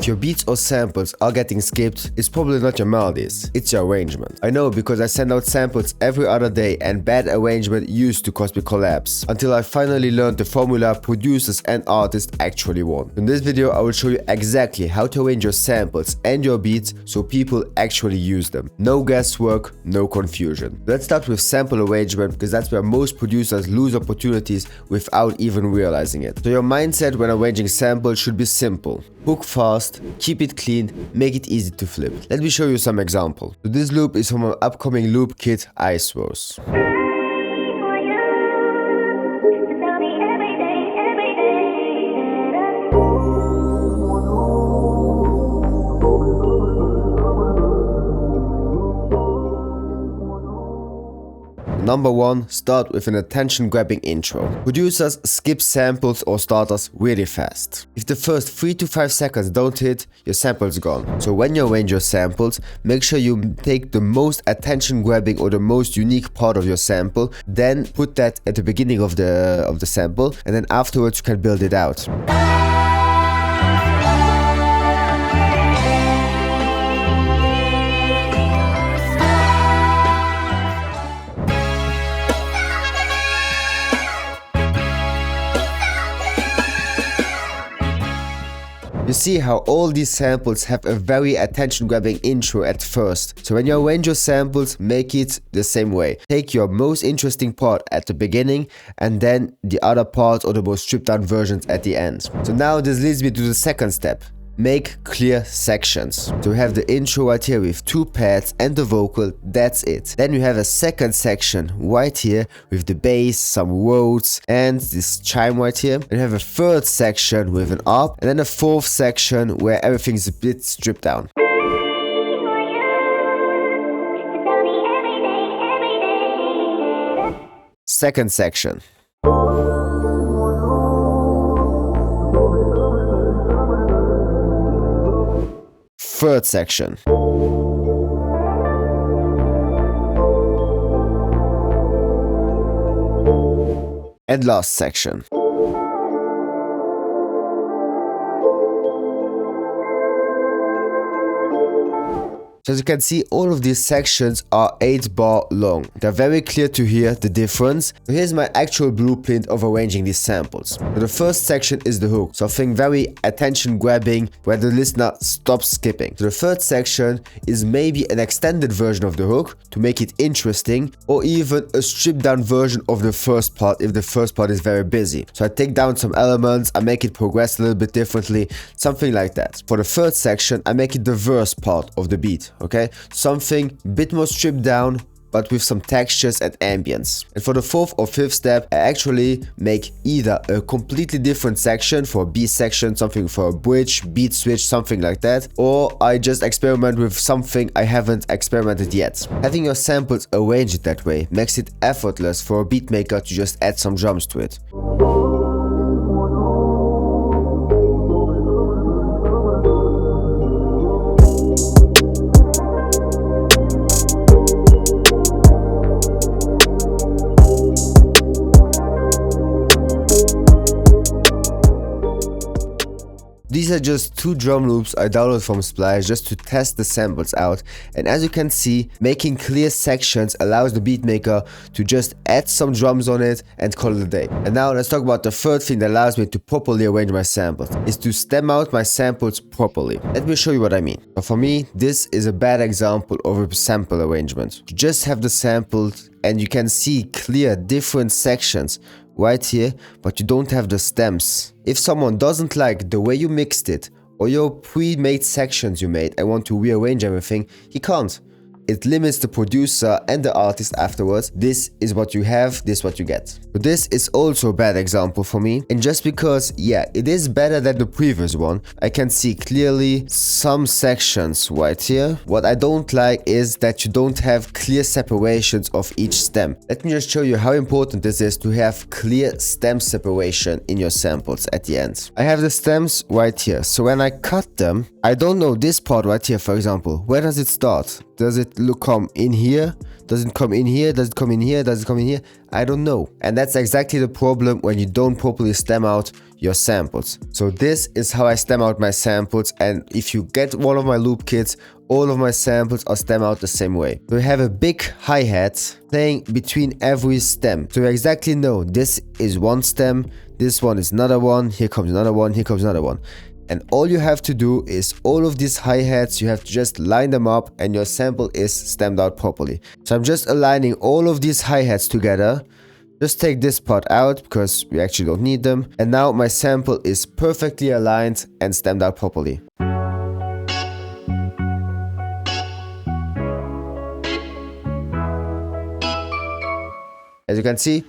your beats or samples are getting skipped, it's probably not your melodies, it's your arrangement. I know because I send out samples every other day and bad arrangement used to cause me collapse, until I finally learned the formula producers and artists actually want. In this video I will show you exactly how to arrange your samples and your beats so people actually use them. No guesswork, no confusion. Let's start with sample arrangement because that's where most producers lose opportunities without even realizing it. So your mindset when arranging samples should be simple. Hook fast, keep it clean, make it easy to flip. Let me show you some example. So this loop is from my upcoming loop kit Ice Rose. Number 1, start with an attention-grabbing intro. Producers skip samples or starters really fast. If the first 3 to 5 seconds don't hit, your sample's gone. So when you arrange your samples, make sure you take the most attention-grabbing or the most unique part of your sample, then put that at the beginning of the sample, and then afterwards you can build it out. You see how all these samples have a very attention-grabbing intro at first. So when you arrange your samples, make it the same way. Take your most interesting part at the beginning and then the other parts or the most stripped down versions at the end. So now this leads me to the second step. Make clear sections. So we have the intro right here with 2 pads and the vocal, that's it. Then you have a second section right here with the bass, some Rhodes and this chime right here. And you have a third section with an up and then a fourth section where everything's a bit stripped down. Second section. Third section. And last section. So as you can see, all of these sections are 8 bar long. They're very clear to hear the difference. So here's my actual blueprint of arranging these samples. So the first section is the hook, something very attention grabbing where the listener stops skipping. So the third section is maybe an extended version of the hook to make it interesting, or even a stripped down version of the first part if the first part is very busy. So I take down some elements, I make it progress a little bit differently, something like that. For the third section, I make it the verse part of the beat. Okay, something a bit more stripped down but with some textures and ambience. And for the fourth or fifth step, I actually make either a completely different section for a B section, something for a bridge, beat switch, something like that, or I just experiment with something I haven't experimented yet. Having your samples arranged that way makes it effortless for a beat maker to just add some drums to it. These are just 2 drum loops I downloaded from Splice just to test the samples out, and as you can see, making clear sections allows the beatmaker to just add some drums on it and call it a day. And now let's talk about the third thing that allows me to properly arrange my samples, is to stem out my samples properly. Let me show you what I mean. But for me, this is a bad example of a sample arrangement. You just have the samples and you can see clear different sections right here, but you don't have the stems. If someone doesn't like the way you mixed it or your pre-made sections you made and want to rearrange everything, he can't. It limits the producer and the artist afterwards. This is what you have, this is what you get. But this is also a bad example for me. And just because, yeah, it is better than the previous one, I can see clearly some sections right here. What I don't like is that you don't have clear separations of each stem. Let me just show you how important this is to have clear stem separation in your samples at the end. I have the stems right here. So when I cut them, I don't know this part right here, for example. Where does it start? Does it come in here? Does it come in here? Does it come in here? Does it come in here? I don't know. And that's exactly the problem when you don't properly stem out your samples. So this is how I stem out my samples, and if you get one of my loop kits, all of my samples are stem out the same way. We have a big hi-hat playing between every stem. So you exactly know this is one stem, this one is another one, here comes another one, here comes another one. And all you have to do is all of these hi-hats, you have to just line them up and your sample is stemmed out properly. So I'm just aligning all of these hi-hats together. Just take this part out because we actually don't need them. And now my sample is perfectly aligned and stemmed out properly. As you can see,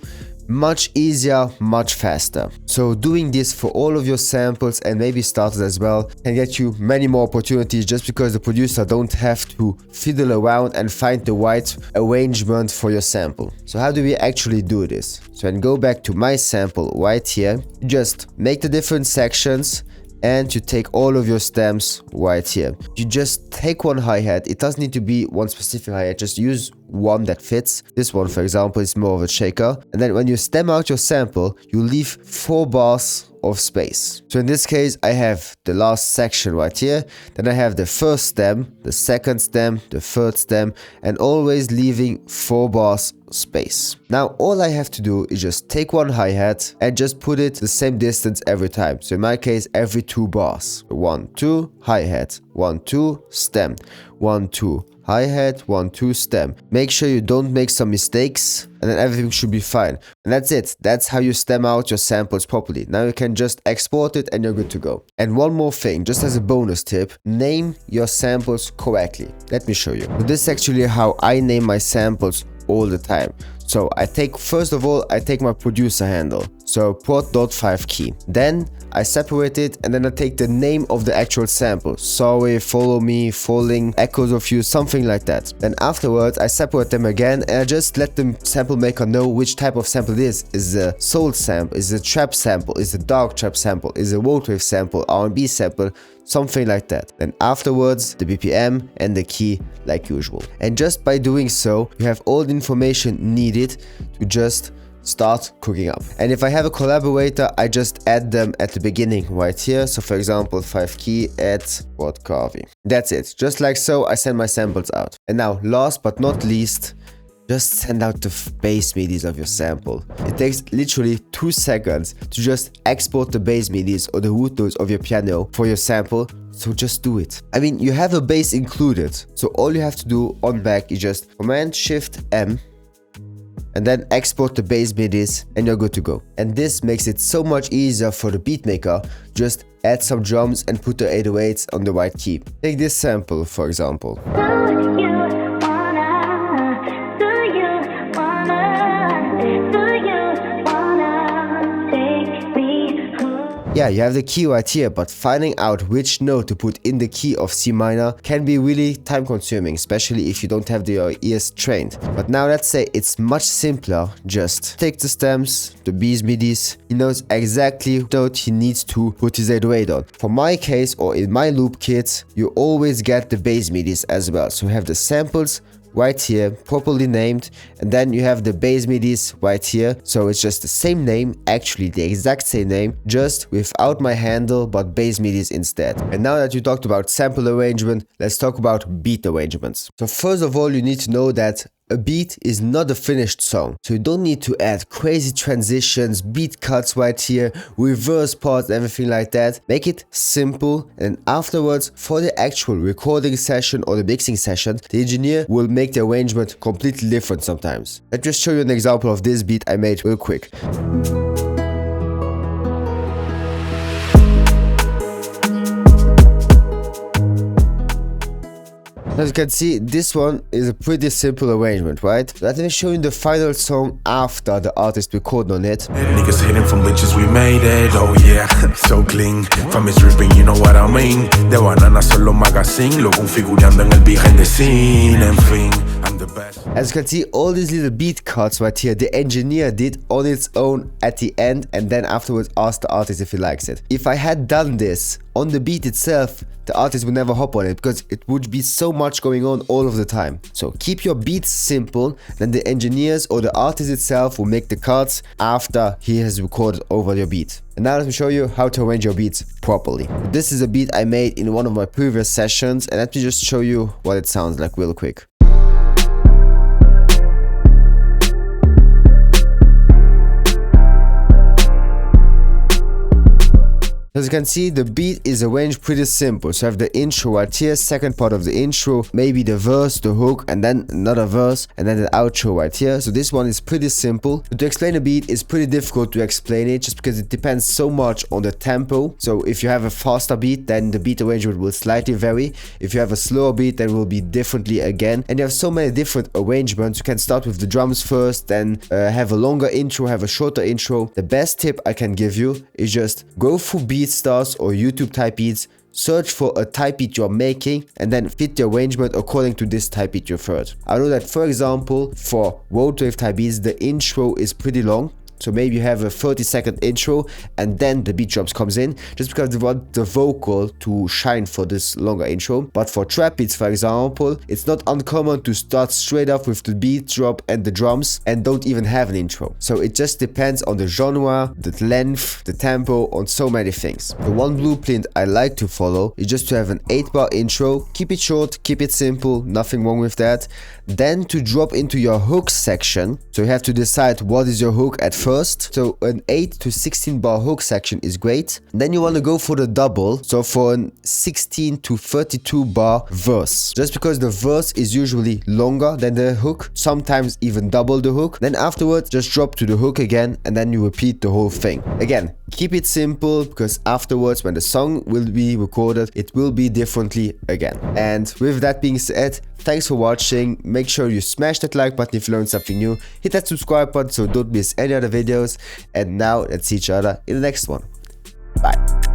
much easier, much faster. So doing this for all of your samples and maybe starters as well can get you many more opportunities, just because the producer don't have to fiddle around and find the right arrangement for your sample. So how do we actually do this? So I can go back to my sample right here, just make the different sections and you take all of your stems right here. You just take one hi-hat. It doesn't need to be one specific hi-hat, just use one that fits. This one, for example, is more of a shaker. And then when you stem out your sample, you leave 4 bars of space. So in this case, I have the last section right here. Then I have the first stem, the second stem, the third stem, and always leaving 4 bars space. Now all I have to do is just take one hi-hat and just put it the same distance every time. So in my case, every 2 bars. 1, 2, hi-hat, 1, 2, stem, 1, 2, hi-hat, 1, 2, stem. Make sure you don't make some mistakes and then everything should be fine. And that's it. That's how you stem out your samples properly. Now you can just export it and you're good to go. And one more thing, just as a bonus tip, name your samples correctly. Let me show you. So this is actually how I name my samples all the time. So first of all, I take my producer handle. So prod.5 key. Then I separate it and then I take the name of the actual sample. Sorry, follow me, falling, echoes of you, something like that. Then afterwards, I separate them again and I just let the sample maker know which type of sample it is. Is it a soul sample? Is it a trap sample? Is it a dark trap sample? Is it a world wave sample? R&B sample? Something like that. Then afterwards, the BPM and the key like usual. And just by doing so, you have all the information needed to just start cooking up. And if I have a collaborator, I just add them at the beginning right here. So for example, 5 key, add Rod Carvey. That's it. Just like so, I send my samples out. And now, last but not least, just send out the bass MIDIs of your sample. It takes literally 2 seconds to just export the bass MIDIs or the root notes of your piano for your sample. So just do it. I mean, you have a bass included. So all you have to do on back is just Command-Shift-M and then export the bass MIDIs and you're good to go. And this makes it so much easier for the beatmaker. Just add some drums and put the 808s on the right key. Take this sample, for example. Yeah, you have the key right here, but finding out which note to put in the key of C minor can be really time consuming, especially if you don't have your ears trained. But now let's say it's much simpler. Just take the stems, the bass MIDIs, he knows exactly what note he needs to put his 808 on. For my case, or in my loop kit, you always get the bass MIDIs as well. So you have the samples right here, properly named, and then you have the bass MIDIs right here. So it's just the same name, actually the exact same name, just without my handle but bass MIDIs instead. And now that you talked about sample arrangement, let's talk about beat arrangements. So first of all, you need to know that a beat is not a finished song, so you don't need to add crazy transitions, beat cuts right here, reverse parts, everything like that. Make it simple, and afterwards, for the actual recording session or the mixing session, the engineer will make the arrangement completely different sometimes. Let's just show you an example of this beat I made real quick. As you can see, this one is a pretty simple arrangement, right? Let me show you the final song after the artist recorded on it. Niggas hitting from bitches, we made it, oh yeah, so clean. From his ripping, you know what I mean. De banana solo magazine, lo configurando en el behind the scene, en fin. the best. As you can see, all these little beat cuts right here, the engineer did on its own at the end, and then afterwards asked the artist if he likes it. If I had done this on the beat itself, the artist would never hop on it because it would be so much going on all of the time. So keep your beats simple, then the engineers or the artist itself will make the cuts after he has recorded over your beat. And now let me show you how to arrange your beats properly. This is a beat I made in one of my previous sessions, and let me just show you what it sounds like real quick. As you can see, the beat is arranged pretty simple. So I have the intro right here, second part of the intro, maybe the verse, the hook, and then another verse, and then the outro right here. So this one is pretty simple. But to explain a beat is pretty difficult to explain it just because it depends so much on the tempo. So if you have a faster beat, then the beat arrangement will slightly vary. If you have a slower beat, then it will be differently again. And you have so many different arrangements. You can start with the drums first, then have a longer intro, have a shorter intro. The best tip I can give you is just go through BeatStars or YouTube type beats, search for a type beat you're making, and then fit the arrangement according to this type beat you've heard. I know that, for example, for road wave type beats, the intro is pretty long. So maybe you have a 30-second intro and then the beat drops comes in, just because they want the vocal to shine for this longer intro. But for trap beats, for example, it's not uncommon to start straight off with the beat drop and the drums and don't even have an intro. So it just depends on the genre, the length, the tempo, on so many things. The one blueprint I like to follow is just to have an 8-bar intro, keep it short, keep it simple, nothing wrong with that. Then to drop into your hook section, so you have to decide what is your hook at first. So an 8 to 16 bar hook section is great. Then you want to go for the double, so for an 16 to 32 bar verse, just because the verse is usually longer than the hook, sometimes even double the hook. Then afterwards just drop to the hook again, and then you repeat the whole thing. Again, keep it simple, because afterwards when the song will be recorded, it will be differently again. And with that being said, thanks for watching. Make sure you smash that like button if you learned something new. Hit that subscribe button so don't miss any other videos. And now let's see each other in the next one. Bye.